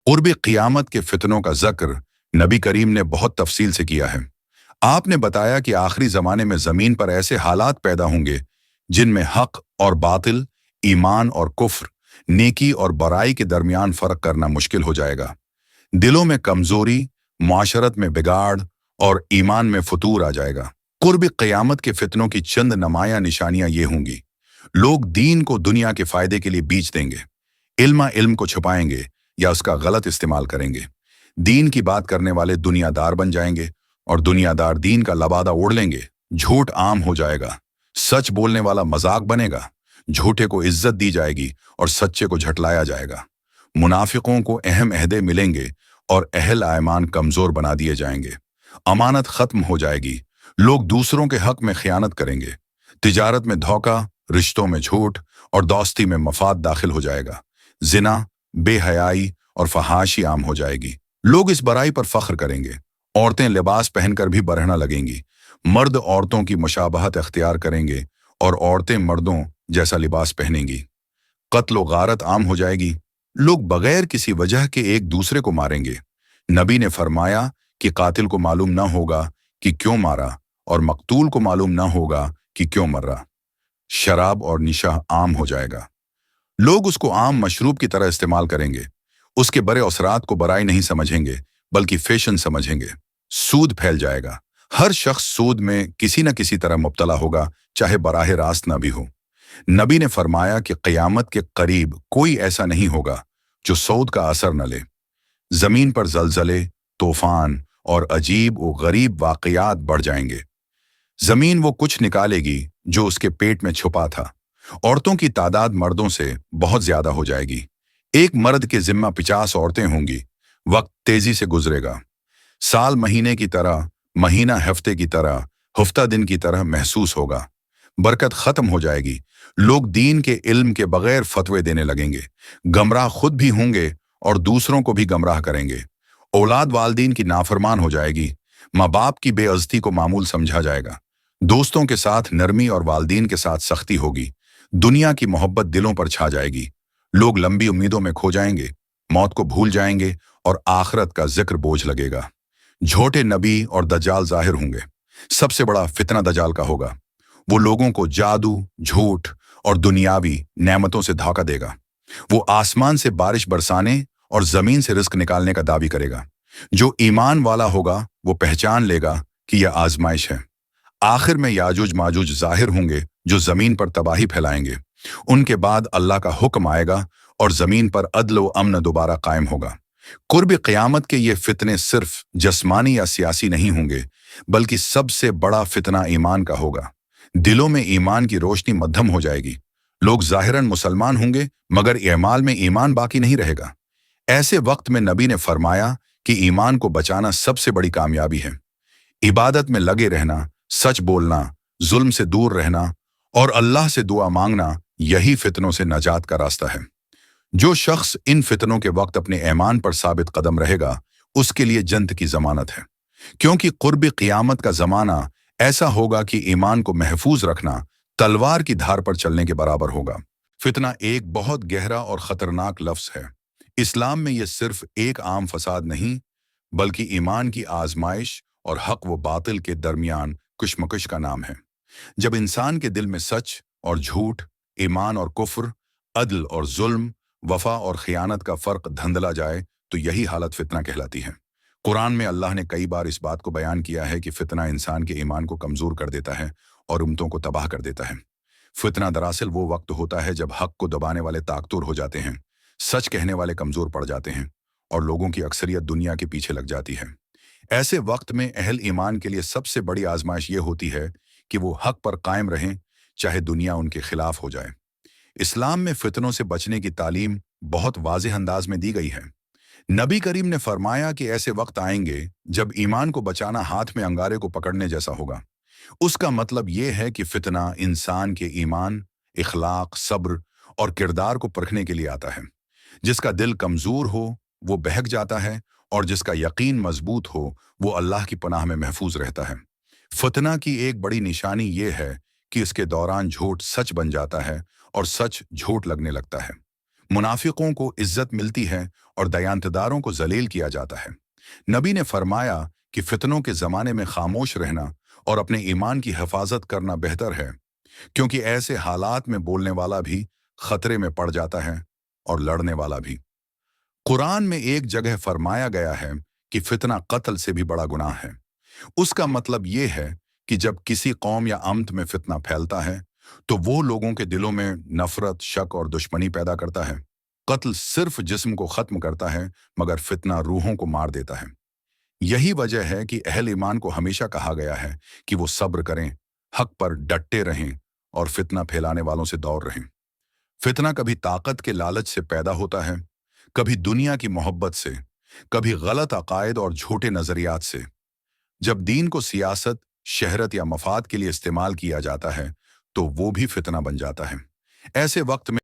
قرब क़ियामत के फितनों का ज़िक्र नबी करीम ने बहुत तफसील से किया है। आपने बताया कि आखिरी ज़माने में ज़मीन पर ऐसे हालात पैदा होंगे जिनमें हक़ और बातिल, ईमान और कुफ्र, नेकी और बुराई के दरमियान फ़र्क करना मुश्किल हो जाएगा। दिलों में कमज़ोरी, मुआशरत में बिगाड़ और ईमान में फतूर आ जाएगा। कुर्ब क़ियामत के फितनों की चंद नमाया निशानियां ये होंगी। लोग दीन को दुनिया के फ़ायदे के लिए बीच देंगे, इल्म को छुपाएंगे या उसका गलत इस्तेमाल करेंगे। दीन की बात करने वाले दुनियादार बन जाएंगे और दुनियादार दीन का लबादा ओढ़ लेंगे। झूठ आम हो जाएगा, सच बोलने वाला मजाक बनेगा। झूठे को इज्जत दी जाएगी और सच्चे को झटलाया जाएगा। मुनाफिकों को अहम अहदे मिलेंगे और अहल आयमान कमजोर बना दिए जाएंगे। अमानत खत्म हो जाएगी, लोग दूसरों के हक में खयानत करेंगे। तिजारत में धोखा, रिश्तों में झूठ और दोस्ती में मफाद दाखिल हो जाएगा। जिना, बेहयाई और फहाशी आम हो जाएगी। लोग इस बुराई पर फख्र करेंगे। औरतें लिबास पहनकर भी बरहना लगेंगी। मर्द औरतों की मुशाबहत अख्तियार करेंगे और औरतें मर्दों जैसा लिबास पहनेंगी। कत्ल व गारत आम हो जाएगी। लोग बगैर किसी वजह के एक दूसरे को मारेंगे। नबी ने फरमाया कि कातिल को मालूम न होगा कि क्यों मारा और मकतूल को मालूम न होगा कि क्यों मर। शराब और निशा आम हो जाएगा। लोग उसको आम मशरूब की तरह इस्तेमाल करेंगे। उसके बड़े असरात को बुराई नहीं समझेंगे बल्कि फैशन समझेंगे। सूद फैल जाएगा। हर शख्स सूद में किसी न किसी तरह मुब्तला होगा, चाहे बराह रास्त न भी हो। नबी ने फरमाया कि क़यामत के करीब कोई ऐसा नहीं होगा जो सूद का असर न ले। जमीन पर जलजले, तूफान और अजीब व गरीब वाक़यात बढ़ जाएंगे। जमीन वो कुछ निकालेगी जो उसके पेट में छुपा था। औरतों की तादाद मर्दों से बहुत ज्यादा हो जाएगी। एक मर्द के जिम्मा 50 औरतें होंगी। वक्त तेजी से गुजरेगा। साल महीने की तरह, महीना हफ्ते की तरह, हफ्ता दिन की तरह महसूस होगा। बरकत खत्म हो जाएगी। लोग दीन के इल्म के बगैर फतवे देने लगेंगे। गमराह खुद भी होंगे और दूसरों को भी गमराह करेंगे। औलाद वालदीन की नाफरमान हो जाएगी। माँ बाप की बेइज्जती को मामूल समझा जाएगा। दोस्तों के साथ नरमी और वालदीन के साथ सख्ती होगी। दुनिया की मोहब्बत दिलों पर छा जाएगी। लोग लंबी उम्मीदों में खो जाएंगे, मौत को भूल जाएंगे और आखिरत का जिक्र बोझ लगेगा। झूठे नबी और दज्जाल जाहिर होंगे। सबसे बड़ा फितना दज्जाल का होगा। वो लोगों को जादू, झूठ और दुनियावी नेमतों से धोखा देगा। वो आसमान से बारिश बरसाने और जमीन से रिस्क निकालने का दावी करेगा। जो ईमान वाला होगा वो पहचान लेगा कि यह आजमाइश है। आखिर में याजूज माजूज जाहिर होंगे जो जमीन पर तबाही फैलाएंगे। उनके बाद अल्लाह का हुक्म आएगा और जमीन पर अदल व अमन दोबारा कायम होगा। कुर्ब क़ियामत के ये फितने सिर्फ जस्मानी या सियासी नहीं होंगे, बल्कि सबसे बड़ा फितना ईमान का होगा। दिलों में ईमान की रोशनी मद्धम हो जाएगी। लोग ज़ाहिरन मुसलमान होंगे मगर एमाल में ईमान बाकी नहीं रहेगा। ऐसे वक्त में नबी ने फरमाया कि ईमान को बचाना सबसे बड़ी कामयाबी है। इबादत में लगे रहना, सच बोलना, जुल्म से दूर रहना और अल्लाह से दुआ मांगना, यही फितनों से नजात का रास्ता है। जो शख्स इन फितनों के वक्त अपने ईमान पर साबित कदम रहेगा, उसके लिए जन्नत की जमानत है। क्योंकि कुर्ब क़ियामत का जमाना ऐसा होगा कि ईमान को महफूज रखना तलवार की धार पर चलने के बराबर होगा। फितना एक बहुत गहरा और खतरनाक लफ्ज है। इस्लाम में यह सिर्फ एक आम फसाद नहीं, बल्कि ईमान की आजमाइश और हक व बातिल के दरमियान कुशमकुश का नाम है। जब इंसान के दिल में सच और झूठ, ईमान और कुफ्र, अदल और जुल्म, वफा और खियानत का फर्क धंधला जाए तो यही हालत फितना कहलाती है। कुरान में अल्लाह ने कई बार इस बात को बयान किया है कि फितना इंसान के ईमान को कमजोर कर देता है और उम्मतों को तबाह कर देता है। फितना दरअसल वो वक्त होता है जब हक को दबाने वाले ताकतूर हो जाते हैं, सच कहने वाले कमजोर पड़ जाते हैं और लोगों की अक्सरियत दुनिया के पीछे लग जाती है। ऐसे वक्त में अहल ईमान के लिए सबसे बड़ी आजमाइश ये होती है कि वो हक पर कायम रहें, चाहे दुनिया उनके खिलाफ हो जाए। इस्लाम में फितनों से बचने की तालीम बहुत वाज़ेह अंदाज में दी गई है। नबी करीम ने फरमाया कि ऐसे वक्त आएंगे जब ईमान को बचाना हाथ में अंगारे को पकड़ने जैसा होगा। उसका मतलब ये है कि फितना इंसान के ईमान, इखलाक, सब्र और किरदार को परखने के लिए आता है। जिसका दिल कमजोर हो वो बहक जाता है और जिसका यकीन मजबूत हो वो अल्लाह की पनाह में महफूज रहता है। फितना की एक बड़ी निशानी ये है कि इसके दौरान झूठ सच बन जाता है और सच झूठ लगने लगता है। मुनाफिकों को इज्जत मिलती है और दयांतदारों को जलील किया जाता है। नबी ने फरमाया कि फितनों के जमाने में खामोश रहना और अपने ईमान की हिफाजत करना बेहतर है, क्योंकि ऐसे हालात में बोलने वाला भी खतरे में पड़ जाता है और लड़ने वाला भी। कुरान में एक जगह फरमाया गया है कि फितना कत्ल से भी बड़ा गुनाह है। उसका मतलब ये है कि जब किसी कौम या अम्त में फितना फैलता है तो वो लोगों के दिलों में नफरत, शक और दुश्मनी पैदा करता है। कत्ल सिर्फ जिस्म को खत्म करता है, मगर फितना रूहों को मार देता है। यही वजह है कि अहल ईमान को हमेशा कहा गया है कि वो सब्र करें, हक पर डटे रहें और फितना फैलाने वालों से दूर रहें। फितना कभी ताकत के लालच से पैदा होता है, कभी दुनिया की मोहब्बत से, कभी गलत अकायद और झूठे नजरियात से। जब दीन को सियासत, शहरत या मफाद के लिए इस्तेमाल किया जाता है तो वो भी फितना बन जाता है। ऐसे वक्त में